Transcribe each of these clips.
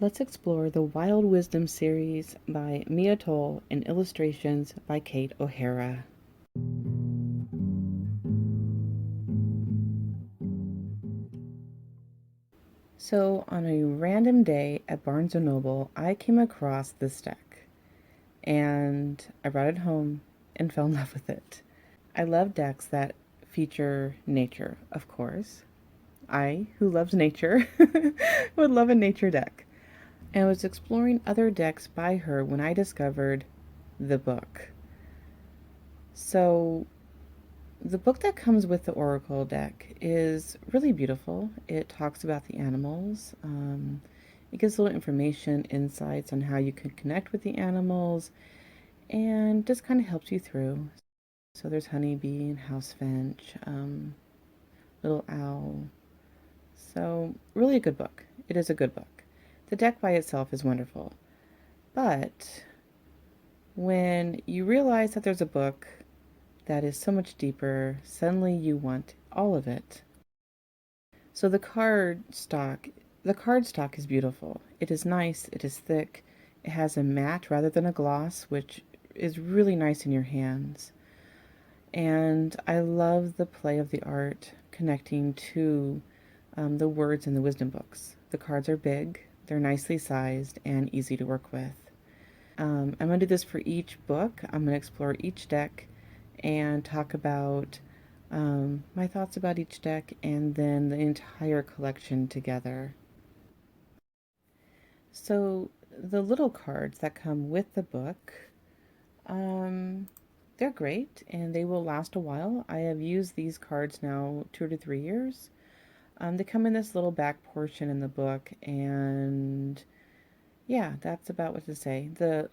Let's explore the Wild Wisdom series by Maia Toll and illustrations by Kate O'Hara. So, on a random day at Barnes & Noble, I came across this deck, and I brought it home and fell in love with it. I love decks that feature nature, of course. I, who loves nature, would love a nature deck. And I was exploring other decks by her when I discovered the book. So, the book that comes with the Oracle deck is really beautiful. It talks about the animals. It gives a little information, insights on how you can connect with the animals, and just kind of helps you through. So there's honeybee and house finch, little owl. So really a good book. It is a good book. The deck by itself is wonderful. But when you realize that there's a book that is so much deeper, suddenly you want all of it. So the card stock is beautiful. It is nice, it is thick, it has a matte rather than a gloss, which is really nice in your hands. And I love the play of the art connecting to the words in the wisdom books. The cards are big, they're nicely sized, and easy to work with. I'm going to do this for each book. I'm going to explore each deck and talk about my thoughts about each deck and then the entire collection together. So the little cards that come with the book, they're great and they will last a while. I have used these cards now 2 to 3 years. They come in this little back portion in the book, and yeah, that's about what to say. The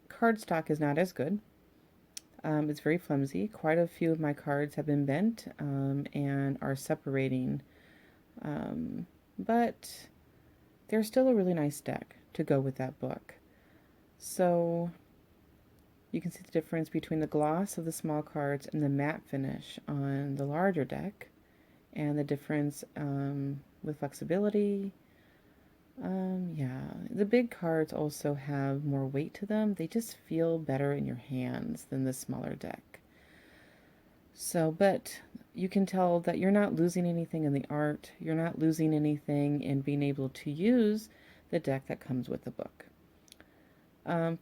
card stock is not as good. It's very flimsy. Quite a few of my cards have been bent and are separating, but they're still a really nice deck to go with that book. So you can see the difference between the gloss of the small cards and the matte finish on the larger deck, and the difference with flexibility. Yeah, the big cards also have more weight to them. They just feel better in your hands than the smaller deck. So, but you can tell that you're not losing anything in the art. You're not losing anything in being able to use the deck that comes with the book.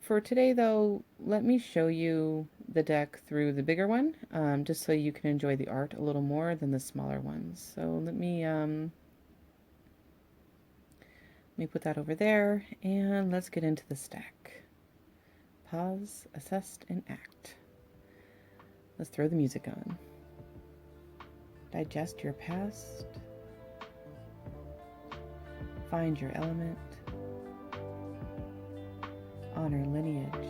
For today, though, let me show you the deck through the bigger one, just so you can enjoy the art a little more than the smaller ones. So let me put that over there, and let's get into the stack. Pause, assess, and act. Let's throw the music on. Digest your past. Find your element. Honor lineage.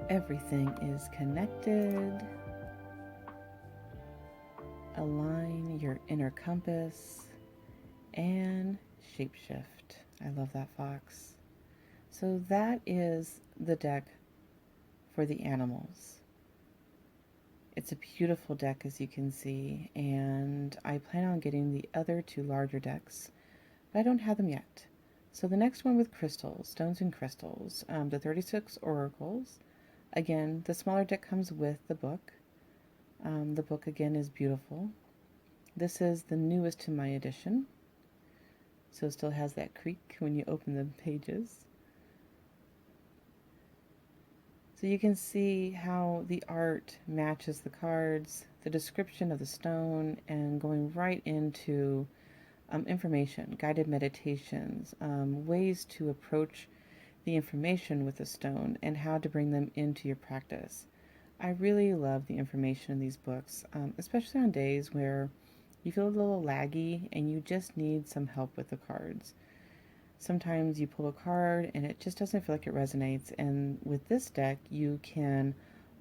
Everything is connected. Align your inner compass and shapeshift. I love that, Fox. So that is the deck for the animals. It's a beautiful deck, as you can see, and I plan on getting the other two larger decks, but I don't have them yet. So the next one with crystals, stones and crystals, the 36 oracles. Again, the smaller deck comes with the book. The book again is beautiful. This is the newest to my edition, so it still has that creak when you open the pages. So you can see how the art matches the cards, the description of the stone, and going right into information, guided meditations, ways to approach the information with the stone, and how to bring them into your practice. I really love the information in these books, especially on days where you feel a little laggy and you just need some help with the cards. Sometimes you pull a card and it just doesn't feel like it resonates, and with this deck, you can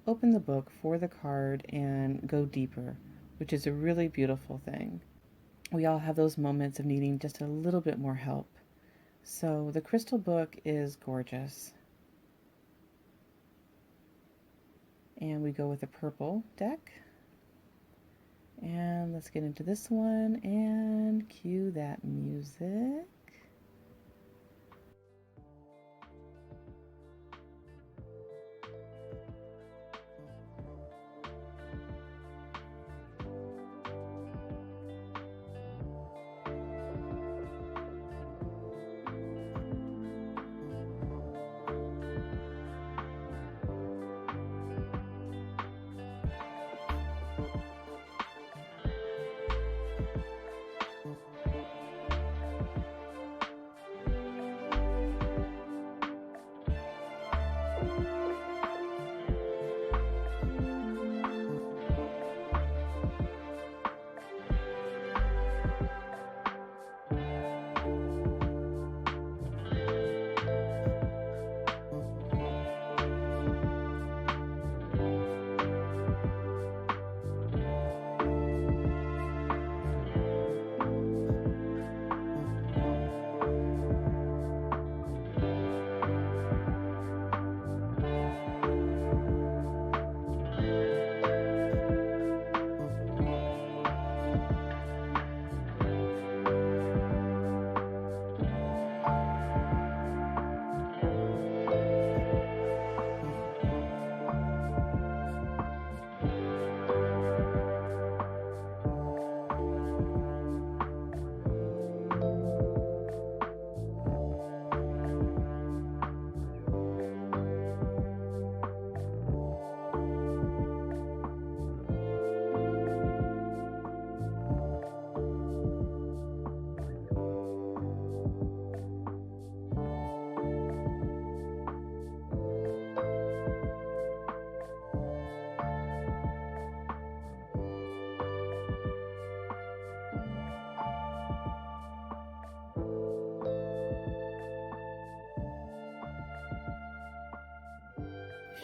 open the book for the card and go deeper, which is a really beautiful thing. We all have those moments of needing just a little bit more help. So the crystal book is gorgeous. And we go with the purple deck. And let's get into this one and cue that music.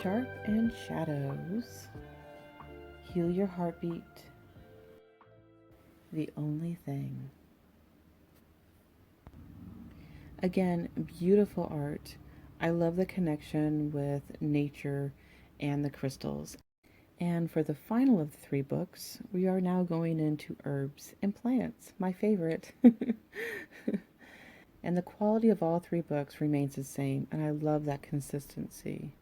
Sharp and shadows. Heal your heartbeat. The only thing. Again, beautiful art. I love the connection with nature and the crystals. And for the final of the three books, we are now going into herbs and plants, my favorite. And the quality of all three books remains the same, and I love that consistency.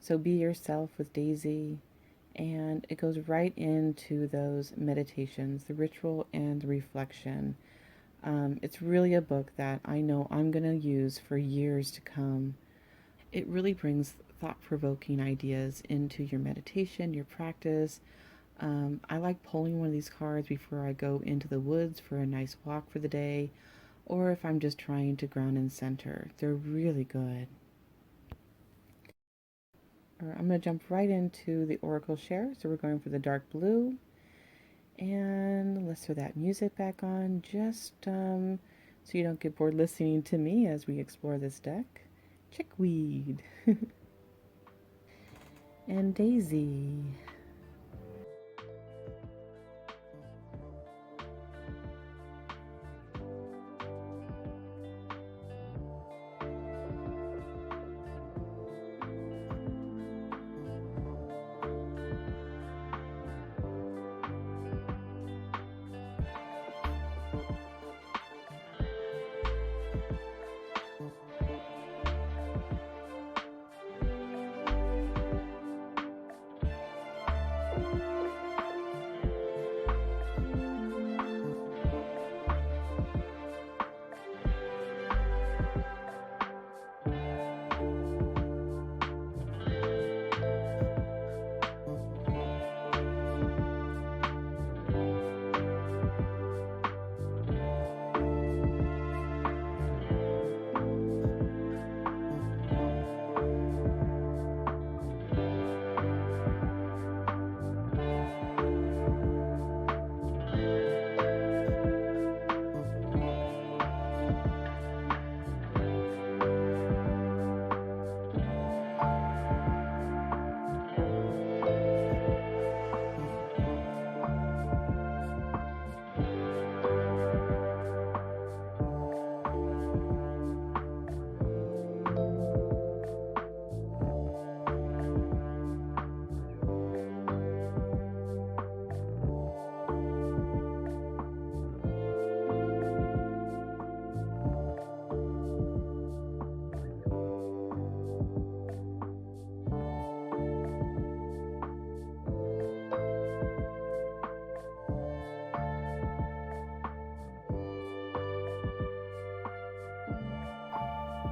So be yourself with Daisy, and it goes right into those meditations, the ritual and the reflection. It's really a book that I know I'm going to use for years to come. It really brings thought-provoking ideas into your meditation, your practice. I like pulling one of these cards before I go into the woods for a nice walk for the day, or if I'm just trying to ground and center. They're really good. I'm going to jump right into the Oracle Share. So we're going for the dark blue. And let's throw that music back on just so you don't get bored listening to me as we explore this deck. Chickweed. and Daisy.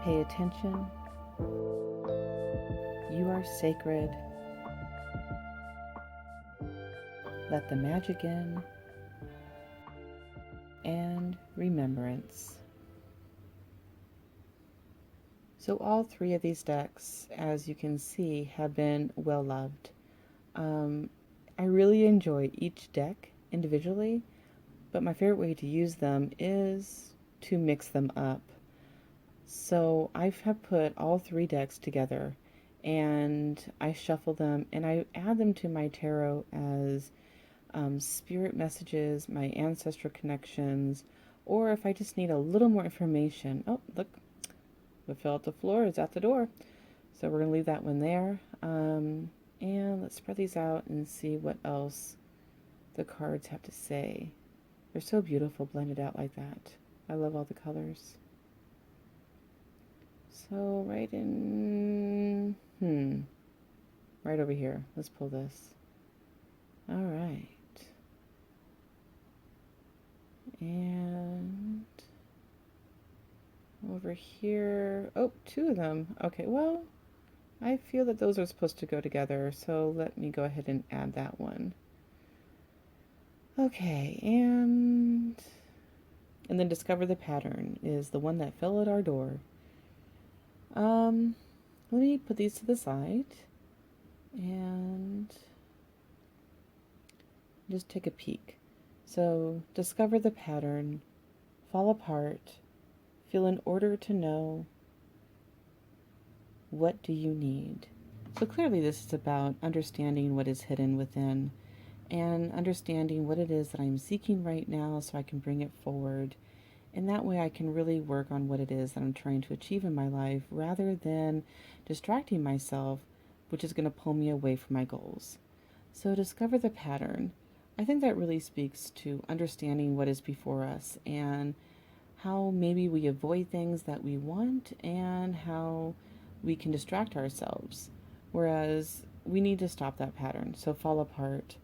Pay attention. You are sacred. Let the magic in. And remembrance. So all three of these decks, as you can see, have been well loved. I really enjoy each deck individually, but my favorite way to use them is to mix them up. So I have put all three decks together and I shuffle them and I add them to my tarot as spirit messages, my ancestral connections, or if I just need a little more information. Oh, look, what fell at the floor is at the door. So we're going to leave that one there. And let's spread these out and see what else the cards have to say. They're so beautiful blended out like that. I love all the colors. So right in, right over here. Let's pull this. All right. And over here, oh, two of them. Okay, well, I feel that those are supposed to go together, so let me go ahead and add that one. Okay, and then discover the pattern is the one that fell at our door. Let me put these to the side and just take a peek. So discover the pattern, fall apart, feel in order to know. What do you need? So clearly this is about understanding what is hidden within and understanding what it is that I'm seeking right now so I can bring it forward. And that way I can really work on what it is that I'm trying to achieve in my life rather than distracting myself, which is going to pull me away from my goals. So discover the pattern. I think that really speaks to understanding what is before us and how maybe we avoid things that we want and how we can distract ourselves. Whereas we need to stop that pattern. So fall apart,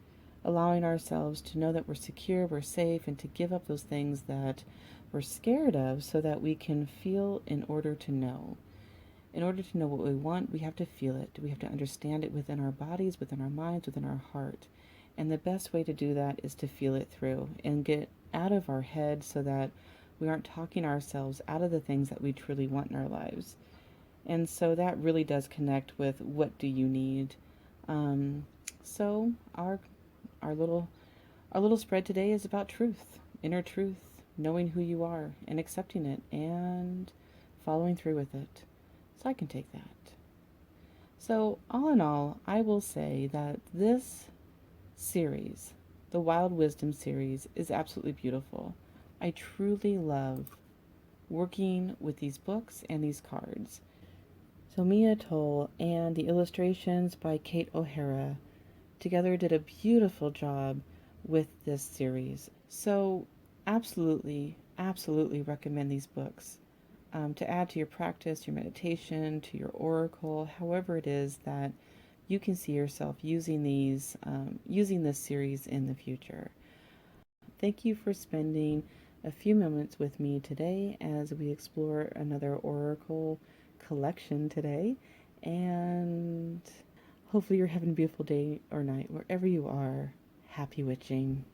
allowing ourselves to know that we're secure, we're safe, and to give up those things that we're scared of so that we can feel in order to know. In order to know what we want, we have to feel it. We have to understand it within our bodies, within our minds, within our heart. And the best way to do that is to feel it through and get out of our head so that we aren't talking ourselves out of the things that we truly want in our lives. And so that really does connect with what do you need. So our little spread today is about truth, inner truth, knowing who you are and accepting it and following through with it. So I can take that. So, all in all, I will say that this series, the Wild Wisdom series, is absolutely beautiful. I truly love working with these books and these cards. So, Maia Toll and the illustrations by Kate O'Hara together did a beautiful job with this series. So, absolutely recommend these books to add to your practice, your meditation, to your oracle, however it is that you can see yourself using this series in the future. Thank you for spending a few moments with me today as we explore another oracle collection today. And hopefully, you're having a beautiful day or night wherever you are. Happy witching.